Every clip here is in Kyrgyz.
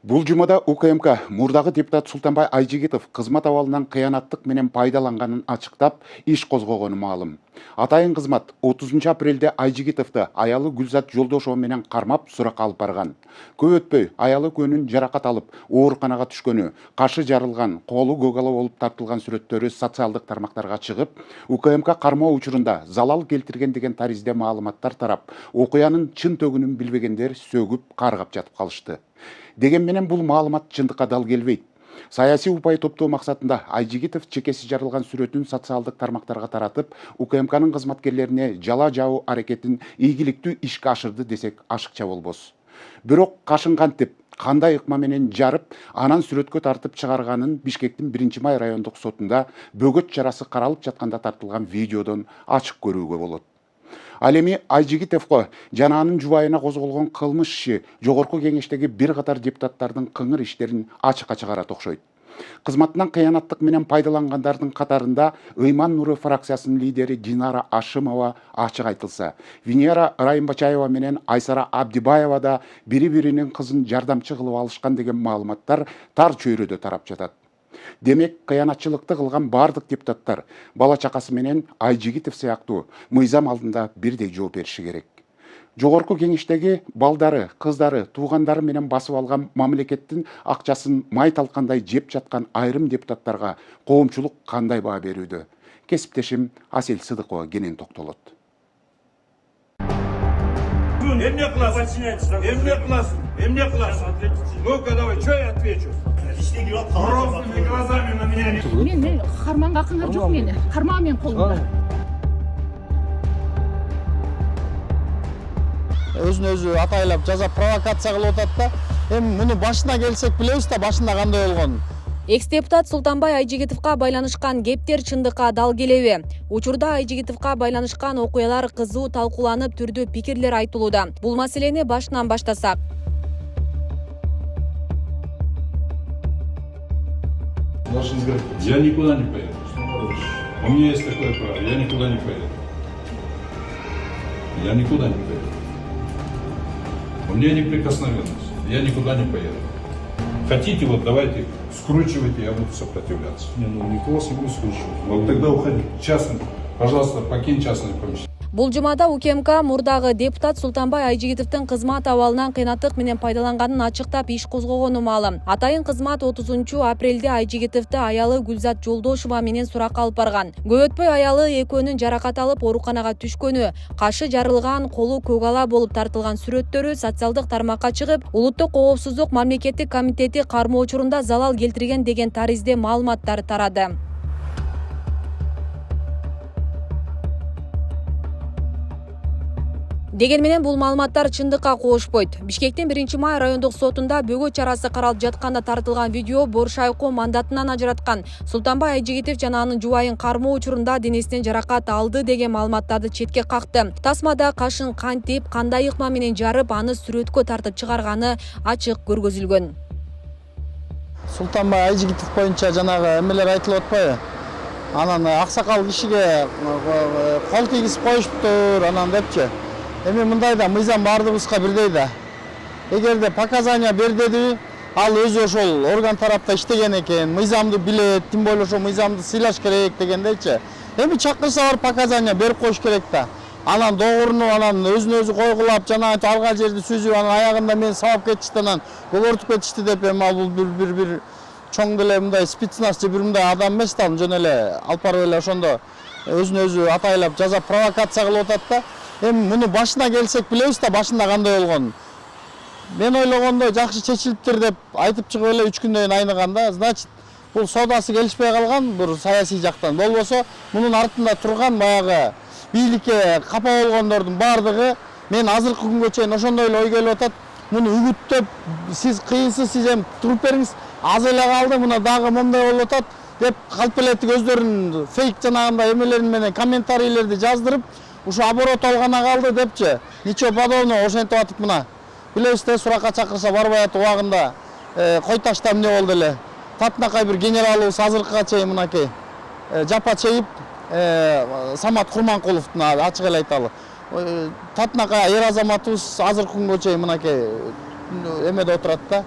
Бул жумада УКМК мурдагы депутат Султанбай Айжигитов кызмат абалынан кыянаттык менен пайдаланганын ачыктап иш козгогону маалым. Атайын кызмат 30 апрелде Айжигитовду аялы Гүлзат Жолдошова менен кармап суракка алып барган. Көп өтпөй аялы көнүн жаракат алып, ооруканага түшкөнү, кашы жарылган, колу көгала болуп тартылган сүрөттөрү социалдык тармактарга чыгып, УКМК кармоо учурунда залал келтирген деген таризде маалыматтар тарап, окуянын чын төгүнүн билбегендер сөгүп, каргап жатып калышты. Деген менен бул маалымат чындыкка дал келбейт. Саясий упай топтоо максатында Айжигитов чекеси жарылган сүрөтүн социалдык тармактарга таратып, УКМКнын кызматкерлерине жала жабуу аракетин ийгиликтүү ишке ашырды десек ашыкча болбос. Бирок кашын кантип, кандай ыкма менен жарып, анан сүрөткө тартып чыгарганын Бишкектин 1-май райондук сотунда бөгөт чарасы каралып жатканда тартылган видеодон ачык көрүүгө болот. Ал эми Айжигитовго жана анын жубайына козголгон кылмыш иши жогорку кеңештеги бир катар депутаттардын кыңыр иштерин ачыкка чыгарат окшойт. Кызматынан кыянаттык менен пайдалангандардын катарында Ыйман Нуры фракциясынын лидери Динара Ашимова ачык айтылса, Венера Райымбачаева менен Айсара Абдибаева да бири-биринин кызын жардамчы кылып алышкан деген маалыматтар тар чөйрөдө тарап жатат. Демек, кыянатчылыкты кылган бардык депутаттар бала чакасы менен Айжигитов сыяктуу мыйзам алдында бирдей жооп бериши керек. Жогорку кеңештеги балдары, кыздары, туугандары менен басып алган мамлекеттин акчасын май талкандай жеп жаткан айрым депутаттарга коомчулук кандай баа берүүдө? Кесиптешим Асель Сыдыкова кенен токтолот. Эмне кыласың? Ну-ка давай, что я отвечу? Розовыми глазами на меня не... Мен карманга акыңар жок мени. Кармаа мен колумда. Өзүн өзү атайлап жазап провокация кылып атат да. Эми муну башына келсек билебиз да, башында кандай болгонун. Экс-депутат Султанбай Айжигитовго байланышкан кептер чындыкка дал келеби? Учурда Айжигитовго байланышкан окуялар кызуу талкууланып, түрдүү пикирлер айтылууда. Бул маселени башынан баштасак. Я никуда не поеду. У меня есть такое право. Я никуда не поеду. Я никуда не поеду. У меня неприкосновенность. Я никуда не поеду. Хотите, вот давайте, скручивайте, я буду сопротивляться. Не, ну никого не буду скручивать. Вот тогда уходи. Частный, пожалуйста, покинь частное помещение. Бул жумада УКМК мурдагы депутат Султанбай Айжигитовдун кызмат абалынан кыянаттык менен пайдаланганын ачыктап иш козгогону маалым. Атайын кызмат 30 апрелде Айжигитовду аялы Гүлзат Жолдошова менен суракка алып барган. Көп өтпөй аялы экөөнүн жаракат алып ооруканага түшкөнү, кашы жарылган, колу көгала болуп тартылган сүрөттөрү социалдык тармакка чыгып, Улуттук коопсуздук мамлекеттик комитети кармоо учурунда залал келтирген деген таризде маалыматтар тарады. Деген менен бул маалыматтар чындыкка коошпойт. Бишкектин 1-май райондук сотунда бөгөт чарасы каралып жатканда тартылган видео Боршайко мандатынан ажыраткан. Султанбай Айжигитов жана анын жубайын кармоо учурунда денесинен жаракат алды деген маалыматтарды четке какты. Тасмада кашын кантип, кандай ыкма менен жарып, аны сүрөткө тартып чыгарганы ачык көргөзүлгөн. Султанбай Айжигитов боюнча жанагы эмелер айтылып атпайбы? Анан аксакал кишиге кол тийгизип коюшуптур, анан депчи. Эми мындай да мыйзам бардыгыбызга бирдей да. Эгерде показания бер деди, ал өзү ошол орган тарапта иштеген экен, мыйзамды билет, тим более ошо мыйзамды сыйлаш керек дегендейчи. Эми чакырса бар показания берип коюш керек да. Анан доогоруну анан өзүн өзү койгулап, жана алган жерди сүзүп, анан аягында мен сабап кетишти, анан көгөртүп кетишти деп эми ал бир чоң деле мындай спецназ же бир мындай адам эмес да, жөн эле алып барып эле ошондо өзүн өзү атайлап жазап провокация кылып атат да. Эми муну башына келсек билебиз да, башында кандай болгонун. Мен ойлогондо жакшы чечилиптир деп айтып чыгып эле 3 күндөн кийин айныган да. Значит, бул содасы келишпей калган, бир саясий жактан. Болбосо, мунун артында турган баягы бийликке капа болгондордун бардыгы мен азыркы күнгө чейин ошондой эле ой келип атат. Муну үгүттөп, сиз кыйынсыз, сиз эми туруп бериңиз, аз эле калды, мына дагы моундай болуп атат деп калп элетип өздөрүнүн фейк жанагындай эмелери менен комментарийлерди жаздырып, ушу оборот алгана калды депчи. Ничего подобного ошентип атып мына. Билебиз да, суракка чакырса барбай атып убагында кой ташта эмне болду эле. Татынакай бир генералыбыз азыркыга чейин мынакей жапа чейип Самат Курманкуловдун ачык эле айталы. Татынакай эр азаматыбыз азыркы күнгө чейин мынакей эмеде отурат да.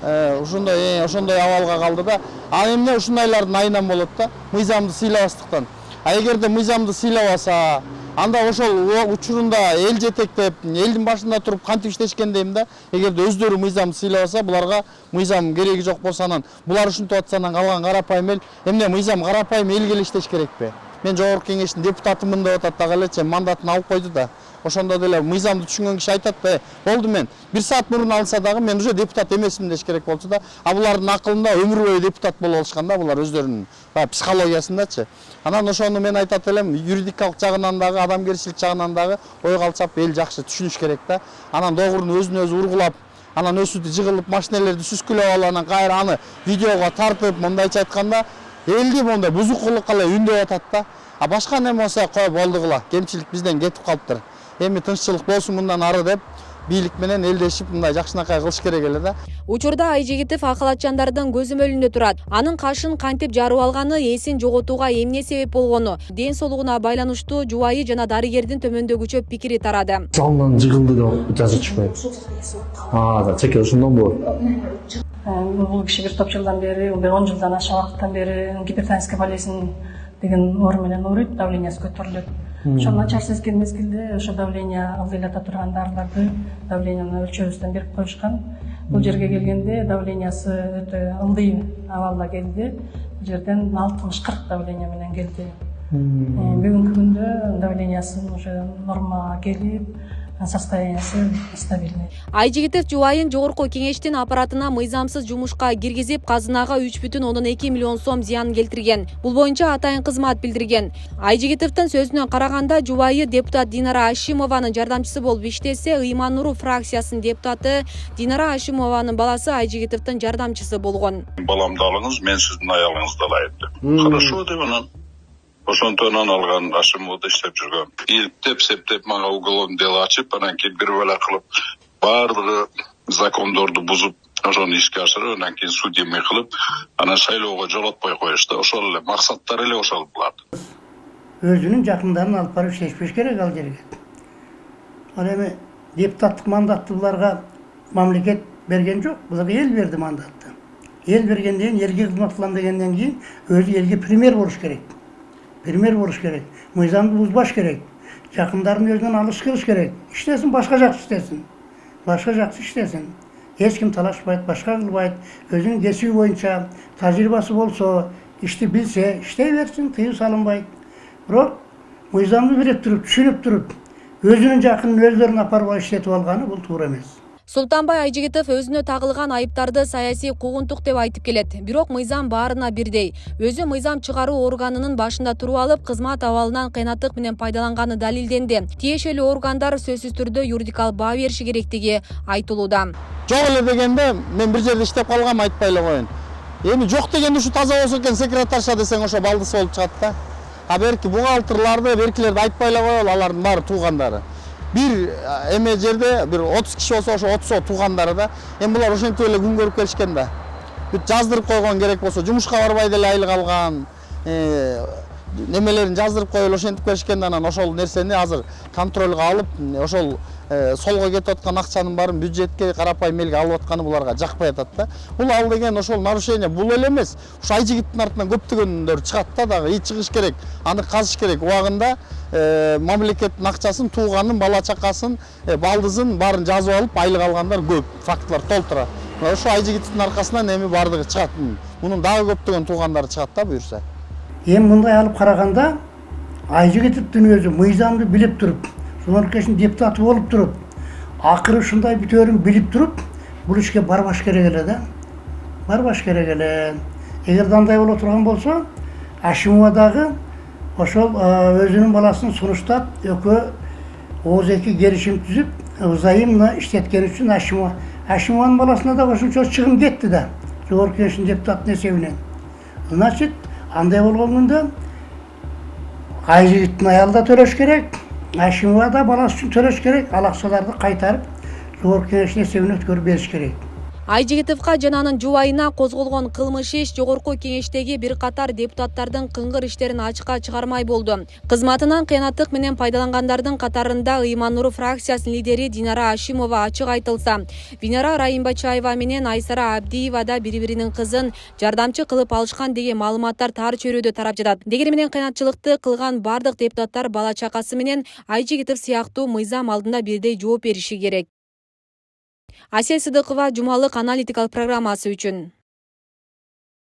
ошондой абалга калды да. Ал эмне ушундайлардын айынан болот да, мыйзамды сыйлабастыктан. Эгерде мыйзамды сыйлабаса, анда ошол учурунда эл жетектеп, элдин башында туруп кантип иштешкен дейм да. Эгерде өздөрү мыйзамды сыйлабаса, буларга мыйзам кереги жок болсо анан булар ушинтип атса анан калган карапайым эл, эмне мыйзам карапайым элге эле иштеш керекпи? Мен жогорку кеңештин депутатымын деп атат дагы элечи, мандатын алып койду да. Ошондо деле мыйзамды түшүнгөн киши айтат да, болду мен 1 саат мурун алса дагы мен уже депутат эмесмин деш керек болчу да. А булардын акылында өмүр бою депутат болуп алышкан да, булар өздөрүнүн психологиясындачы. Анан ошону мен айтат элем, юридикалык жагынан дагы, адамгерчилик жагынан дагы ойго алсак эл жакшы түшүнүш керек да. Анан доогурун өзүн өзү ургулап, анан өсүтү жыгылып, машинелерди сүскүлөп алып, анан кайра аны видеого тартып, мындайча айтканда элди мондай бузукулукка эле үндөп атат да. А башка неме болсо кой болдугула, кемчилик бизден кетип калыптыр. Эми тынччылык болсун мындан ары деп бийлик менен элдешип мындай жакшынакай кылыш керек эле да. Учурда Айжигитов акылатчандардын көзөмөлүндө турат. Анын кашын кантип жарып алганы, эсин жоготууга эмне себеп болгону, ден соолугуна байланыштуу жубайы жана дарыгердин төмөндөгүчө пикири тарады. Салынан жыгылды деп жазып чыкпайт. Да, чеке ошондон болот. Бул киши бир топ жылдан бери, 10 жылдан ашык убакыттан бери гипертонический болезнь деген оор менен ооруйт, давлениясы көтөрүлөт. Ошол начар сезген мезгилде ошо давление алгылата турган дарыларды давленияны өлчөөбүздөн берип коюшкан. Бул жерге келгенде давлениясы өтө ылдый абалда келди. Бул жерден 60-40 давление менен келди. Бүгүнкү күндө давлениясы уже нормага келип, состояниясы стабильный. Айжигитов жубайын жогорку кеңештин аппаратына мыйзамсыз жумушка киргизип, казынага 3,2 миллион сом зыян келтирген. Бул боюнча атайын кызмат билдирген. Айжигитовдун сөзүнө караганда, жубайы депутат Динара Ашимованын жардамчысы болуп иштесе, Ыйман Нуру фракциясынын депутаты Динара Ашимованын баласы Айжигитовдун жардамчысы болгон. Баламды алыңыз, мен сиздин аялыңызды алайын. Хорошо деп анан. Ошонтон алган Ашимовду иштеп жүргөн. Иликтеп, септеп мага уголовный дело ачып, анан кийин бир бала кылып, баардыгы закондорду бузуп, ошону ишке ашырып, анан кийин судимый кылып, анан шайлоого жолотпой коюшту. Ошол эле максаттары эле ошол булат. Өзүнүн жакындарын алып барып иштешпеш керек ал жерге. Ал эми депутаттык мандатты буларга мамлекет берген жок, буларга эл берди мандатты. Эл бергенден кийин, элге кызмат кылам дегенден кийин өзү элге пример болуш керек. Пример болуш керек. Мыйзамды бузбаш керек. Жакындарын өзүнөн алыш кылыш керек. Иштесин, башка жакшы иштесин. Башка жакшы иштесин. Эч ким талашпайт, башка кылбайт. Өзүнүн кесиби боюнча тажрыйбасы болсо, ишти билсе, иштей берсин, тыюу салынбайт. Бирок мыйзамды билип туруп, түшүнүп туруп, өзүнүн жакынын өздөрүн апарып иштетип алганы бул туура эмес. Султанбай Айжигитов өзүнө тагылган айыптарды саясий куугунтук деп айтып келет. Бирок мыйзам баарына бирдей. Өзү мыйзам чыгаруу органынын башында туруп алып, кызмат абалынан кыйнаттык менен пайдаланганы далилденди. Тиешелүү органдар сөзсүз түрдө юридикалык баа бериши керектиги айтылууда. Жок эле дегенде мен бир жерде иштеп калгам, айтпай эле коеюн. Эми жок дегенде ушу таза болсо экен секретарша десең ошо балдысы болуп чыгат да. А берки бухгалтерларды, беркилерди айтпай эле коелу, алардын баары туугандары. Bir eme жерде bir 30 kişi olsa ошо 30 туугандары да. Эми булар ошентип эле күн көрүп келишкен да. Бүт жаздырып койгон керек болсо, жумушка барбай деле айлык алган, немелерин жаздырып коелу ошентип келишкен да, анан ошол нерсени азыр контролго алып, ошол солго кетип аткан акчанын баарын бюджетке карапайым элге алып атканы буларга жакпай атат да. Бул ал деген ошол нарушение бул эле эмес. Ушу Айжигиттин артынан көптөгөндөр чыгат да дагы, чыгыш керек, аны казыш керек. Убагында мамлекеттин акчасын, тууганын, бала чакасын, балдызын баарын жазып алып айлык алгандар көп, фактылар толтура. Ошо Айжигиттин аркасынан эми бардыгы чыгат. Мунун дагы көптөгөн туугандары чыгат да буюрса. Эми мындай алып караганда Айжигитовдун өзү мыйзамды билип туруп, Жогорку депутаты болуп туруп, акыры ушундай бүтөөрүн билип туруп, бул ишке барбаш керек эле да. Барбаш керек эле. Эгерде андай боло турган болсо, Ашимова дагы ошол өзүнүн баласын сунуштап, экөө ооз-эки келишим түзүп, взаимно иштеткени үчүн Ашимованын баласына да ошончо чыгым кетти да. Жогорку Кеңештин депутатынын эсебинен. Значит, андай болгондо Айжигиттин аялы да төлөш керек, Ашимова да баласы үчүн төлөш керек, ал акчаларды кайтарып Жогорку Кеңештин эсебине өткөрүп бериш керек. Айжигитовго жана анын жубайына козголгон кылмыш иш жогорку кеңештеги бир катар депутаттардын кыңгыр иштерин ачыкка чыгармай болду. Кызматынан кыянаттык менен пайдалангандардын катарында Ыйман-Нур фракциясынын лидери Динара Ашимова ачык айтылса, Винара Райымбачаева менен Айсара Абдиева да бири-биринин кызын жардамчы кылып алышкан деген маалыматтар тар чөйрөдө тарап жатат. Дегени менен кыянатчылыкты кылган бардык депутаттар бала чакасы менен Айжигитов сыяктуу мыйзам алдында бирдей жооп бериши керек. Асия Сыдыкова, жумалык аналитикалык программасы үчүн.